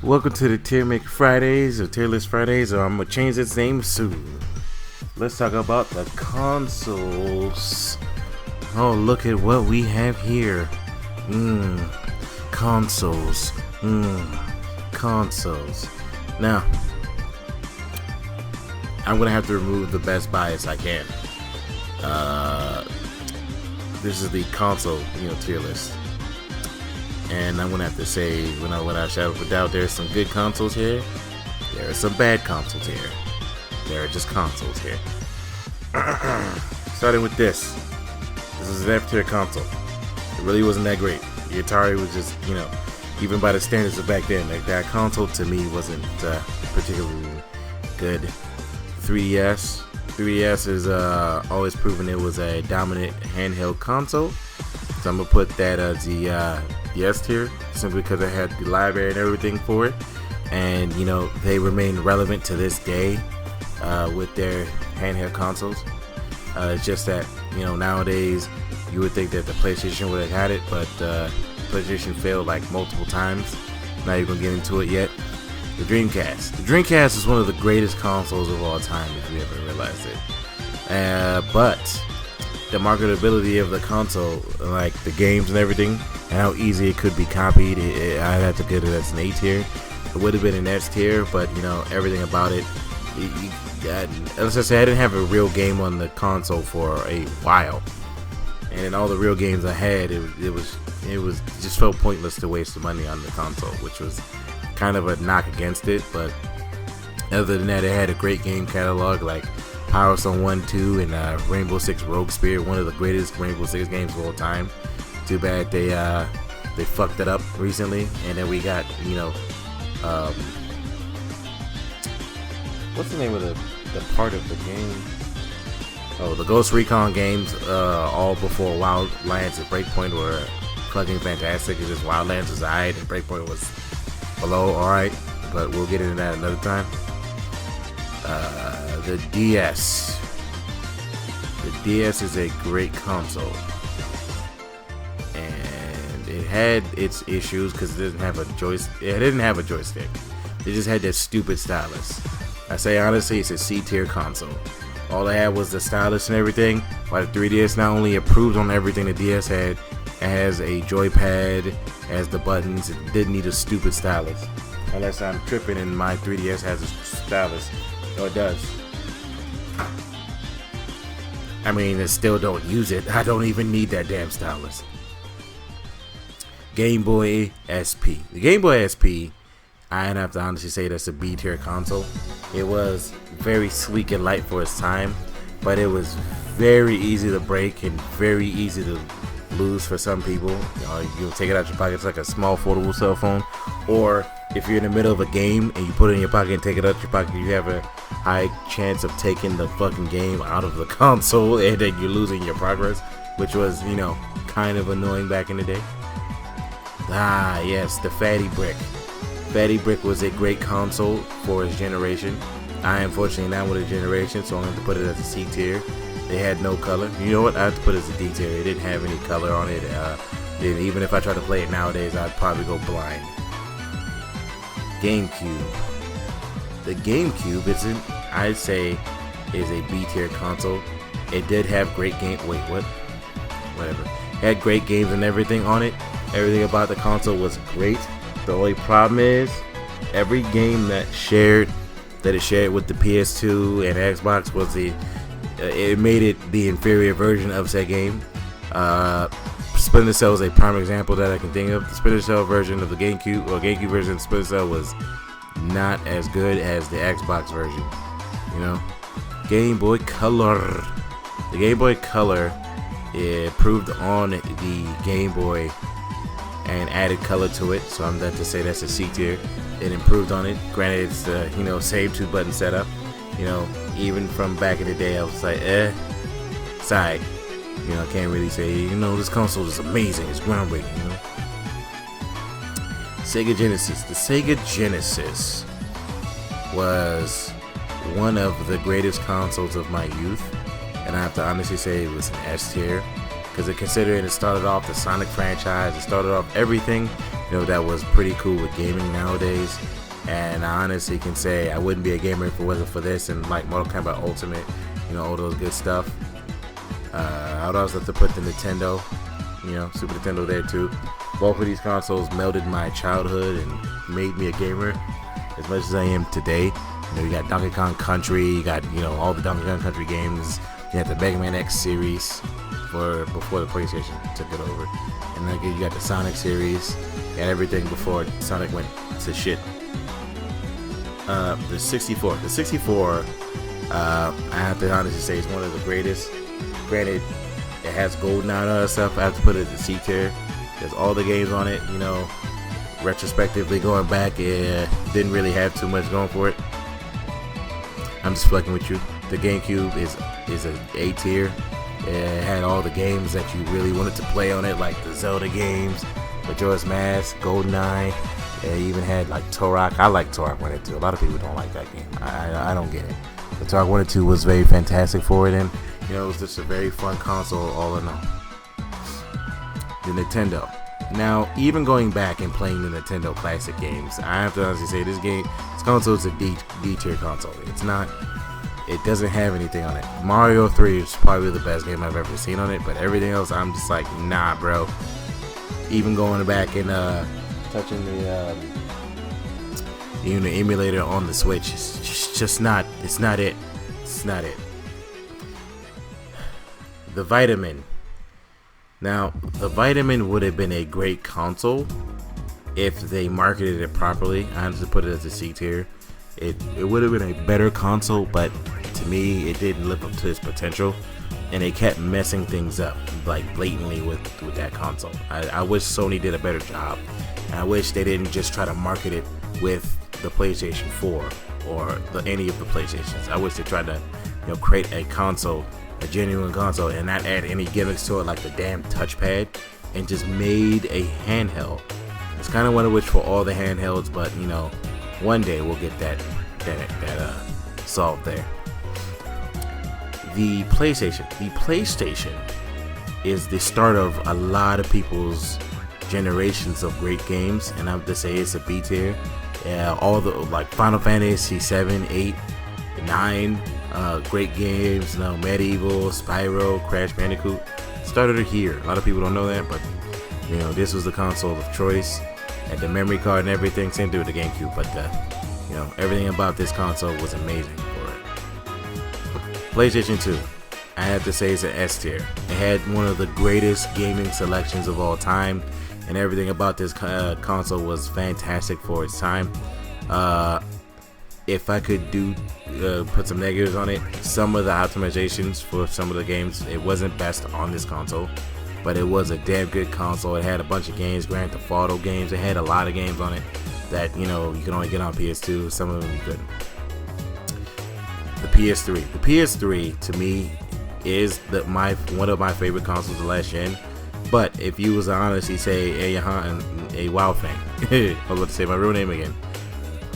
Welcome to the Tier Maker Fridays or Tier List Fridays, or I'm gonna change its name soon. Let's talk about the consoles. Oh, look at what we have here. Consoles. Consoles. Now, I'm gonna have to remove the best bias I can. This is the console, tier list. And I'm gonna have to say, without a shadow of a doubt, there's some good consoles here. There are some bad consoles here. There are just consoles here. Starting with this. This is an F-tier console. It really wasn't that great. The Atari was just, even by the standards of back then, like that console to me wasn't particularly good. 3DS. 3DS has always proven it was a dominant handheld console. So I'm gonna put that as the S tier, simply because I had the library and everything for it, and they remain relevant to this day with their handheld consoles. It's just that nowadays you would think that the PlayStation would have had it, but PlayStation failed like multiple times. Not even gonna get into it yet. The Dreamcast. The Dreamcast is one of the greatest consoles of all time, if you ever realized it. But the marketability of the console, like the games and everything, and how easy it could be copied, I'd have to get it as an A tier. It would have been an S tier, but everything about it. Let's just say I didn't have a real game on the console for a while, and in all the real games I had, it just felt pointless to waste the money on the console, which was kind of a knock against it. But other than that, it had a great game catalog like Power Stone 1, 2, and Rainbow Six Rogue Spirit, one of the greatest Rainbow Six games of all time. Too bad they fucked it up recently, and then we got what's the name of the part of the game? Oh, the Ghost Recon games, all before Wildlands and Breakpoint were fucking fantastic. It's just Wildlands was alright and Breakpoint was below alright, but we'll get into that another time. The DS. The DS is a great console, and it had its issues because it didn't have a joystick. It just had that stupid stylus. I say honestly, it's a C tier console. All it had was the stylus and everything. While the 3DS not only improved on everything the DS had, it has a joypad, it has the buttons. It didn't need a stupid stylus, unless I'm tripping and my 3DS has a stylus. No, it does. I mean, I still don't use it. I don't even need that damn stylus. Game Boy SP. The Game Boy SP, I'd have to honestly say that's a B tier console. It was very sleek and light for its time, but it was very easy to break and very easy to lose for some people. You'll take it out your pocket. It's like a small foldable cell phone. Or if you're in the middle of a game and you put it in your pocket and take it out your pocket, you have a high chance of taking the fucking game out of the console, and then you're losing your progress, which was kind of annoying back in the day. Yes, the Fatty Brick. Fatty Brick was a great console for its generation. I unfortunately not with a generation, so I'm going to put it as a C tier. They had no color. You know what? I have to put it as a D tier. It didn't have any color on it. Even if I try to play it nowadays, I'd probably go blind. GameCube. The GameCube I'd say is a B tier console. It did have great game. Whatever. It had great games and everything on it. Everything about the console was great. The only problem is every game that it shared with the PS2 and Xbox it made it the inferior version of said game. Splinter Cell is a prime example that I can think of. The Splinter Cell version of the GameCube, or GameCube version of Splinter Cell, was not as good as the Xbox version. Game Boy Color. The Game Boy Color improved on the Game Boy and added color to it, so I'm going to say that's a C tier. It improved on it. Granted, it's the same 2-button setup. Even from back in the day, I was like, side. I can't really say, this console is amazing. It's groundbreaking. Sega Genesis. The Sega Genesis was one of the greatest consoles of my youth, and I have to honestly say it was an S tier. because considering it started off the Sonic franchise, it started off everything that was pretty cool with gaming nowadays. And I honestly can say I wouldn't be a gamer if it wasn't for this and like Mortal Kombat Ultimate, all those good stuff. I would also have to put the Nintendo, Super Nintendo there too. Both of these consoles melded my childhood and made me a gamer as much as I am today. You got Donkey Kong Country, you got all the Donkey Kong Country games. You had the Mega Man X series before the PlayStation took it over, and then you got the Sonic series and everything before Sonic went to shit. The 64. The 64, I have to honestly say, is one of the greatest. Granted, it has GoldenEye and other stuff. I have to put it in C tier. There's all the games on it. Retrospectively going back, it didn't really have too much going for it. I'm just fucking with you. The GameCube is an A tier. It had all the games that you really wanted to play on it, like the Zelda games, Majora's Mask, GoldenEye. It even had like Turok. I like Turok 1 and 2. A lot of people don't like that game. I don't get it. The Turok 1 and 2 was very fantastic for it, and it was just a very fun console all in all. The Nintendo. Now, even going back and playing the Nintendo classic games, I have to honestly say this console is a D tier console. It doesn't have anything on it. Mario 3 is probably the best game I've ever seen on it, but everything else I'm just like, nah, bro. Even going back and touching the emulator on the Switch, it's just not. It's not it. It's not it. The Vitamin. Now, the Vitamin would have been a great console if they marketed it properly. I have to put it as a C tier. It would have been a better console, but to me, it didn't live up to its potential, and they kept messing things up like blatantly with that console. I wish Sony did a better job, and I wish they didn't just try to market it with the PlayStation 4 or any of the PlayStations. I wish they tried to create a console, a genuine console, and not add any gimmicks to it like the damn touchpad, and just made a handheld. It's kind of what I wish for all the handhelds, but one day we'll get that solved there. The PlayStation is the start of a lot of people's generations of great games, and I have to say it's a B tier. Yeah, all the like Final Fantasy 7, 8, 9, great games. Medieval, Spyro, Crash Bandicoot started here. A lot of people don't know that, but this was the console of choice. Had the memory card and everything. Same thing with the GameCube, but everything about this console was amazing for it. PlayStation 2, I have to say, it's an S tier. It had one of the greatest gaming selections of all time, and everything about this console was fantastic for its time. If I could put some negatives on it, some of the optimizations for some of the games, it wasn't best on this console, but it was a damn good console. It had a bunch of games, Grand Theft Auto games. It had a lot of games on it that you can only get on PS2. Some of them you couldn't. The PS3. The PS3 to me is one of my favorite consoles of last gen. But if you was to honestly say a WoW fan, I was about to say my real name again.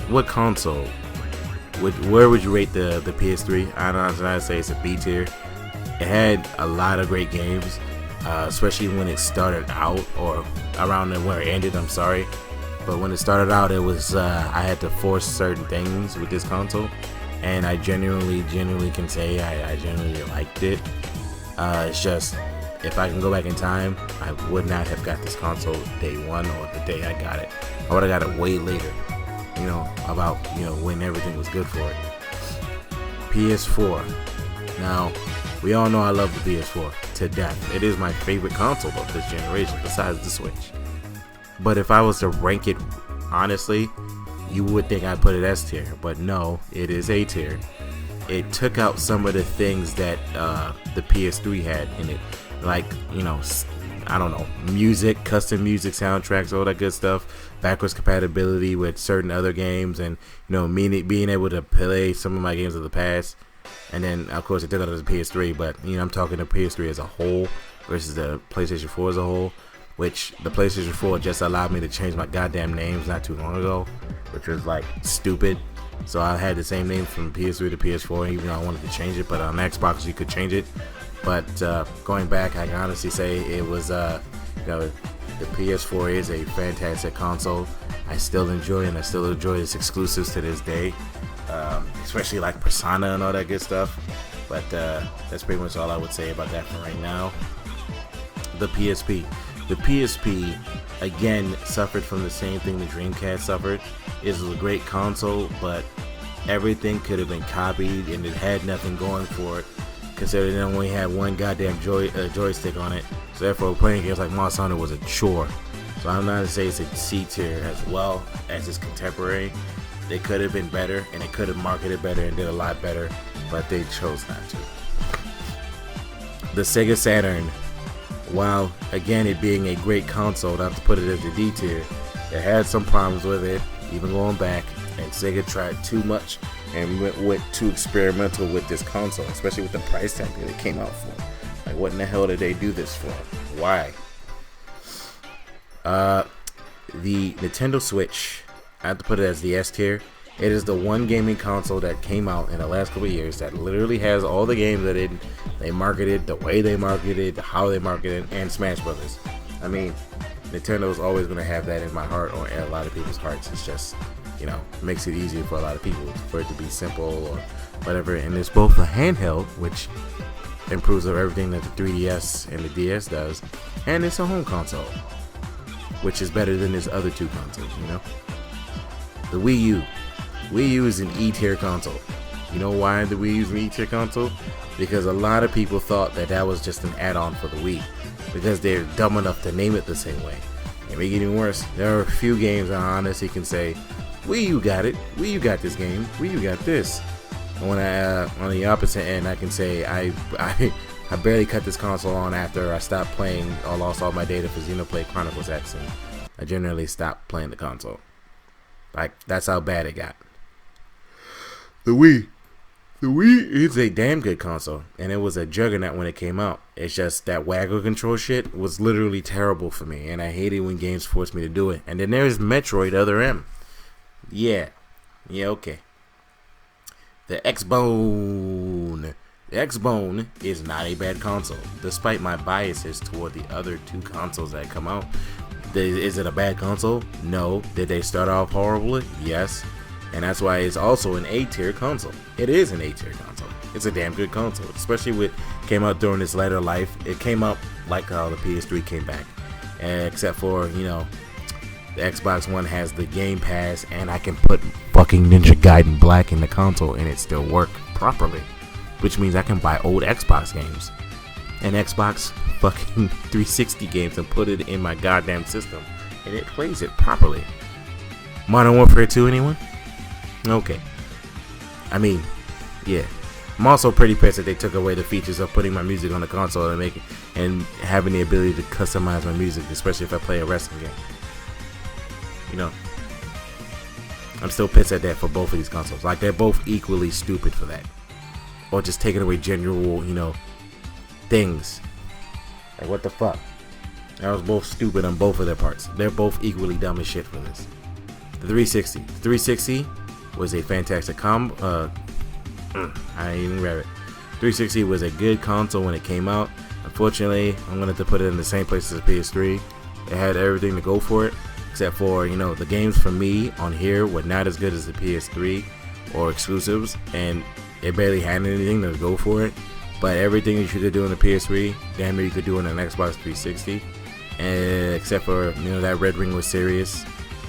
What console? Where would you rate the PS3? I'd say it's a B tier. It had a lot of great games, especially when it started out, or around where it ended. I'm sorry, but when it started out, it was I had to force certain things with this console, and I genuinely can say I genuinely liked it. It's just, if I can go back in time, I would not have got this console day one or the day I got it. I would have got it way later. About when everything was good for it. PS4. Now, we all know I love the PS4 to death. It is my favorite console of this generation, besides the Switch. But if I was to rank it honestly, you would think I'd put it S tier, but no, it is A tier. It took out some of the things that the PS3 had in it, like I don't know, music, custom music, soundtracks, all that good stuff, backwards compatibility with certain other games, and being able to play some of my games of the past. And then of course it did that as a PS3, but I'm talking the PS3 as a whole versus the PlayStation 4 as a whole, which the PlayStation 4 just allowed me to change my goddamn names not too long ago, which was like stupid. So I had the same name from PS3 to PS4, even though I wanted to change it, but on Xbox you could change it. But going back, I can honestly say it was The PS4 is a fantastic console. I still enjoy it, and I still enjoy its exclusives to this day, especially like Persona and all that good stuff. But that's pretty much all I would say about that for right now. The PSP. The PSP, again, suffered from the same thing the Dreamcast suffered. It was a great console, but everything could have been copied, and it had nothing going for it, considering it only had one goddamn joystick on it. So therefore, playing games like Monster Hunter was a chore. So I'm not going to say it's a C tier as well as its contemporary. They could have been better, and they could have marketed better and did a lot better, but they chose not to. The Sega Saturn. While, again, it being a great console, not to put it as a D tier, it had some problems with it, even going back, and Sega tried too much and went too experimental with this console, especially with the price tag that it came out for. Like, what in the hell did they do this for? Why? The Nintendo Switch, I have to put it as the S tier. It is the one gaming console that came out in the last couple of years that literally has all the games that they marketed, the way they marketed, how they marketed, and Smash Brothers. I mean, Nintendo is always going to have that in my heart or in a lot of people's hearts. It's just, you know, makes it easier for a lot of people for it to be simple or whatever. And it's both a handheld, which improves of everything that the 3DS and the DS does, and it's a home console, which is better than its other two consoles, you know? The Wii U. Wii U is an E-tier console. You know why the Wii U is an E-tier console? Because a lot of people thought that was just an add-on for the Wii, because they're dumb enough to name it the same way. And make it even worse, there are a few games I honestly can say, Wii U got it, Wii U got this game, Wii U got this. And when I, on the opposite end, I can say I barely cut this console on after I stopped playing or lost all my data for Xenoblade Chronicles X, and I generally stopped playing the console. Like, that's how bad it got. The Wii is a damn good console, and it was a juggernaut when it came out. It's just that waggle control shit was literally terrible for me, and I hate it when games force me to do it. And then there's Metroid Other M. Yeah, okay. The X-Bone. The X-Bone is not a bad console, despite my biases toward the other two consoles that come out. Is it a bad console? No. Did they start off horribly? Yes. And that's why it's also an A-tier console. It is an A-tier console. It's a damn good console, especially with came out during its later life. It came out like how the PS3 came back, except for, you know, the Xbox One has the Game Pass, and I can put fucking Ninja Gaiden Black in the console and it still work properly, which means I can buy old Xbox games and Xbox fucking 360 games and put it in my goddamn system, and it plays it properly. Modern Warfare 2, anyone? Okay. I mean, yeah. I'm also pretty pissed that they took away the features of putting my music on the console and having the ability to customize my music, especially if I play a wrestling game. You know, I'm still pissed at that for both of these consoles. Like, they're both equally stupid for that, or just taking away general, you know, things. Like, what the fuck? That was both stupid on both of their parts. They're both equally dumb as shit for this. The 360. The 360 was a fantastic I didn't even grab it. 360 was a good console when it came out. Unfortunately, I'm gonna have to put it in the same place as the PS3. It had everything to go for it, except for, you know, the games for me on here were not as good as the PS3 or exclusives, and it barely had anything to go for it. But everything that you could do on the PS3, damn near you could do on an Xbox 360, and except for, you know, that Red Ring was serious.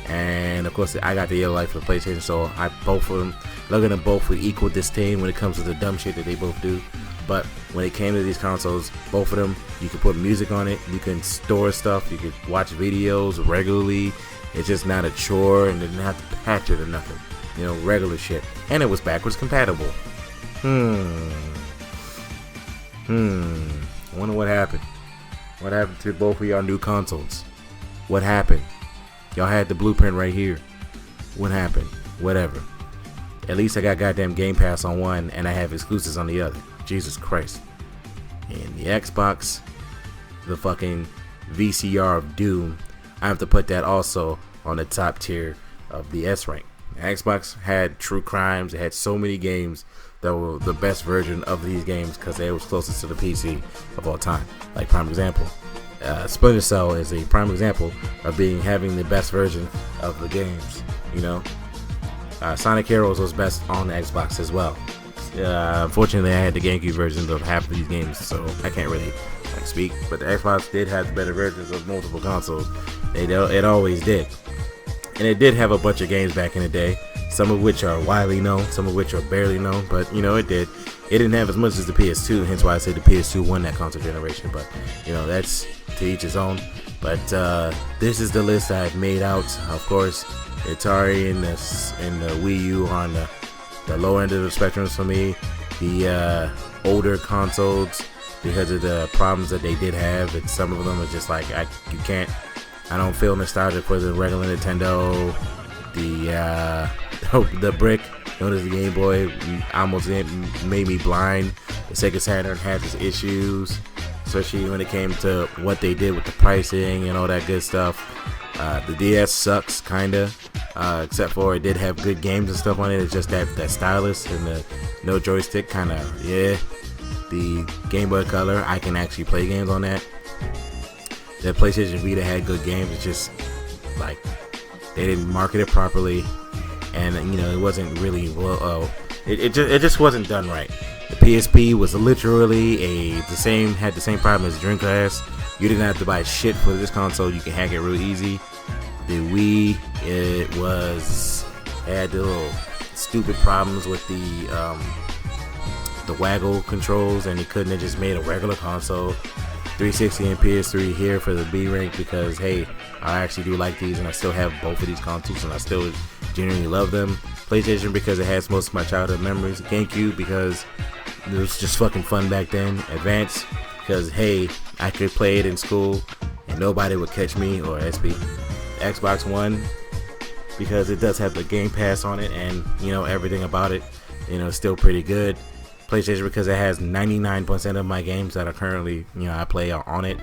And of course, I got the Yellow Light for the PlayStation, so I both of them, look at them both with equal disdain when it comes to the dumb shit that they both do. But when it came to these consoles, both of them, you can put music on it, you can store stuff, you can watch videos regularly. It's just not a chore, and didn't have to patch it or nothing. You know, regular shit. And it was backwards compatible. I wonder what happened. What happened to both of y'all new consoles? What happened? Y'all had the blueprint right here. What happened? Whatever. At least I got goddamn Game Pass on one, and I have exclusives on the other. Jesus Christ. And the Xbox, the fucking VCR of Doom, I have to put that also on the top tier of the S rank. The Xbox had True Crimes. It had so many games that were the best version of these games because they was closest to the PC of all time. Like, prime example, Splinter Cell is a prime example of having the best version of the games. You know, Sonic Heroes was best on the Xbox as well. Unfortunately, I had the GameCube versions of half of these games, so I can't really speak. But the Xbox did have the better versions of multiple consoles. It always did, and it did have a bunch of games back in the day. Some of which are widely known, some of which are barely known. But you know, it did. It didn't have as much as the PS2, hence why I say the PS2 won that console generation. But you know, that's to each his own. But this is the list I've made out. Of course, Atari and the Wii U on the low end of the spectrum for me. The older consoles, because of the problems that they did have, and some of them are just like I don't feel nostalgic for the regular Nintendo. The brick known as the Game Boy almost made me blind. The Sega Saturn had its issues, especially when it came to what they did with the pricing and all that good stuff. The DS sucks kinda, except for it did have good games and stuff on it. It's just that stylus and the no joystick kinda, yeah. The Game Boy Color, I can actually play games on that. The PlayStation Vita had good games. It's just like they didn't market it properly, and you know, it wasn't really well. It just wasn't done right. The PSP was literally had the same problem as Dreamcast. You didn't have to buy shit for this console. You can hack it real easy. The Wii, had the little stupid problems with the waggle controls, and you couldn't have just made a regular console. 360 and PS3 here for the B rank, because hey, I actually do like these, and I still have both of these consoles, and I still genuinely love them. PlayStation because it has most of my childhood memories. GameCube because it was just fucking fun back then. Advance because hey, I could play it in school and nobody would catch me, or SP. Xbox One because it does have the Game Pass on it, and you know, everything about it, you know, still pretty good. PlayStation because it has 99% of my games that are currently, you know, I play on it.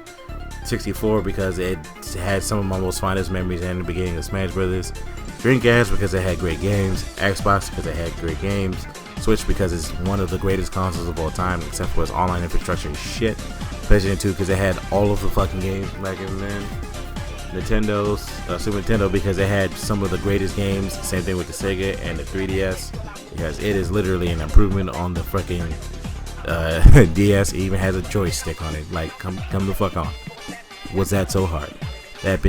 64 because it had some of my most fondest memories in the beginning of Smash Brothers. Dreamcast because it had great games. Xbox because it had great games. Switch because it's one of the greatest consoles of all time, except for its online infrastructure and shit. PlayStation 2 because it had all of the fucking games back in then. Super Nintendo because it had some of the greatest games. Same thing with the Sega and the 3DS, because it is literally an improvement on the fucking DS. It even has a joystick on it. Like, come the fuck on. Was that so hard? That big.